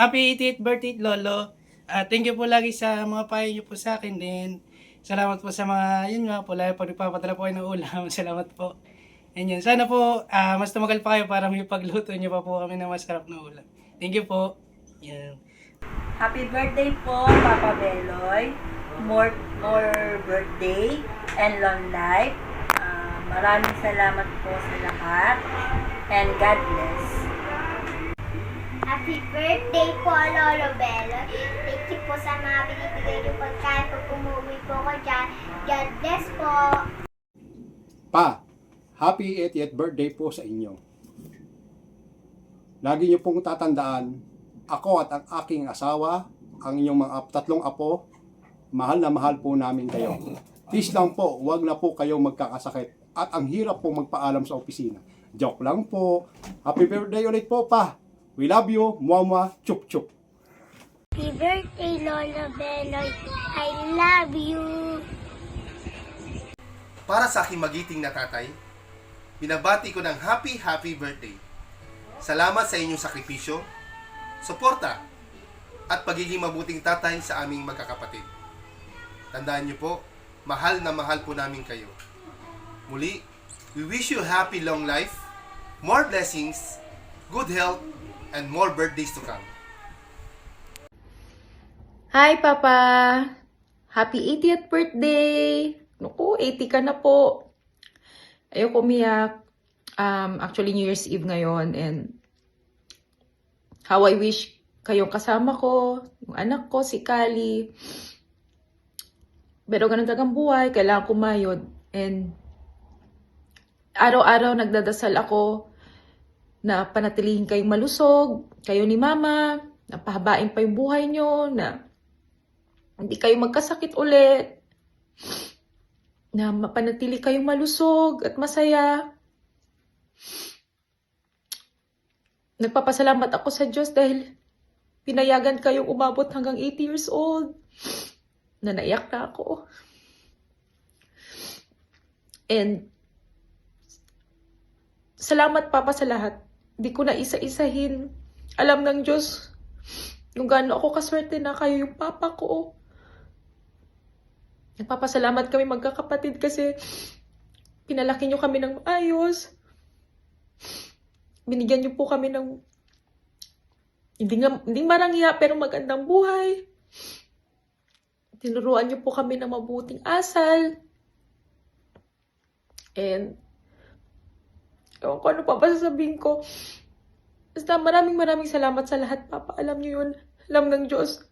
Happy 88th birthday, Lolo. Thank you po lagi sa mga payo niyo po sa akin din. Salamat po sa mga, yun nga po, lagi po nagpapadala po kayo ng ulam. Salamat po. And yun, sana po, mas tumagal pa kayo para may pagluto niyo pa po kami ng masarap na ulam. Thank you po. Yan. Happy birthday po, Papa Beloy. More birthday and long life. Maraming salamat po sa lahat. And God bless. Happy birthday po, Lolo Beloy. Thank you po sa mga binibigay niyo pagkain pag umuwi po ko dyan. God bless po. Pa, happy 80th birthday po sa inyo. Lagi niyo pong tatandaan, ako at ang aking asawa, ang inyong mga tatlong apo, mahal na mahal po namin kayo. Please lang po, huwag na po kayong magkakasakit. At ang hirap po magpaalam sa opisina. Joke lang po. Happy birthday ulit po, pa. We love you, Mama, chup chup. Happy birthday, Lolo Beloy. I love you. Para sa aking magiting na tatay, binabati ko ng happy birthday. Salamat sa inyong sakripisyo, suporta, at pagiging mabuting tatay sa aming magkakapatid. Tandaan niyo po, mahal na mahal po namin kayo. Muli, we wish you happy long life, more blessings, good health, and more birthdays to come. Hi, Papa! Happy 80th birthday! Naku, 80 ka na po. Ayoko umiyak. Actually, New Year's Eve ngayon, and how I wish kayong kasama ko, yung anak ko, si Kali. Pero ganun talagang buhay, kailangan kumayod. And araw-araw nagdadasal ako na panatilihin kayong malusog, kayo ni Mama, na pahabain pa yung buhay nyo, na hindi kayo magkasakit ulit, na mapanatili kayong malusog at masaya. Nagpapasalamat ako sa Diyos dahil pinayagan kayong umabot hanggang 80 years old. Na naiyak na ako. And salamat, Papa, sa lahat. Hindi ko na isa-isahin. Alam ng Diyos kung gaano ako kaswerte na kayo yung Papa ko. Nagpapasalamat kami magkakapatid kasi pinalaki nyo kami ng maayos. Binigyan nyo po kami ng hindi marangya pero magandang buhay. Tinuruan nyo po kami ng mabuting asal. And ewan ko ano pa ba sasabihin ko. Basta maraming salamat sa lahat, Papa. Alam nyo yun. Alam ng Diyos.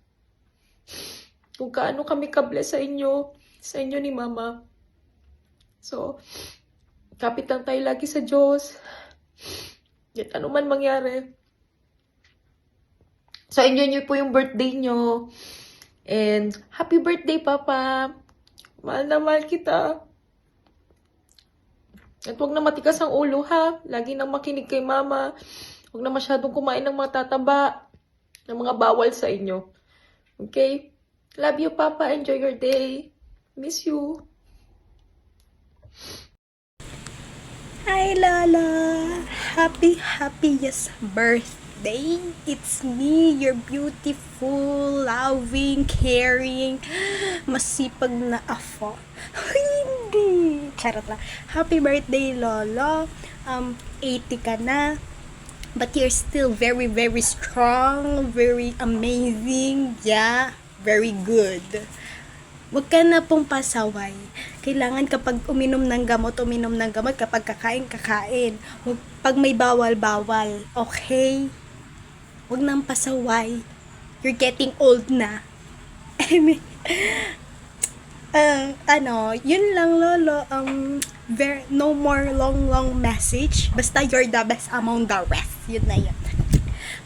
Kung kaano kami ka-bless sa inyo ni Mama. So, kapit lang tayo lagi sa Diyos. At ano man mangyari. So, enjoy nyo po yung birthday nyo. And, happy birthday, Papa. Mahal na mahal kita. At huwag na matikas ang ulo, ha? Lagi nang makinig kay Mama. Huwag na masyadong kumain ng mga tataba. Ng mga bawal sa inyo. Okay? Love you, Papa. Enjoy your day. Miss you. Hi, Lola! Happiest birthday! It's me, your beautiful, loving, caring, masipag na afo. Hindi! Charot lang. Happy birthday, Lolo! 80 ka na, but you're still very strong, very amazing, yeah, very good. Huwag ka na pong pasaway. Kailangan kapag uminom ng gamot. Kapag kakain. Pag may bawal. Okay? Huwag nang pasaway. You're getting old na. Yun lang, Lolo. No more long message. Basta you're the best among the rest. Yun na yun.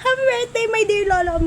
Happy birthday, my dear Lolo.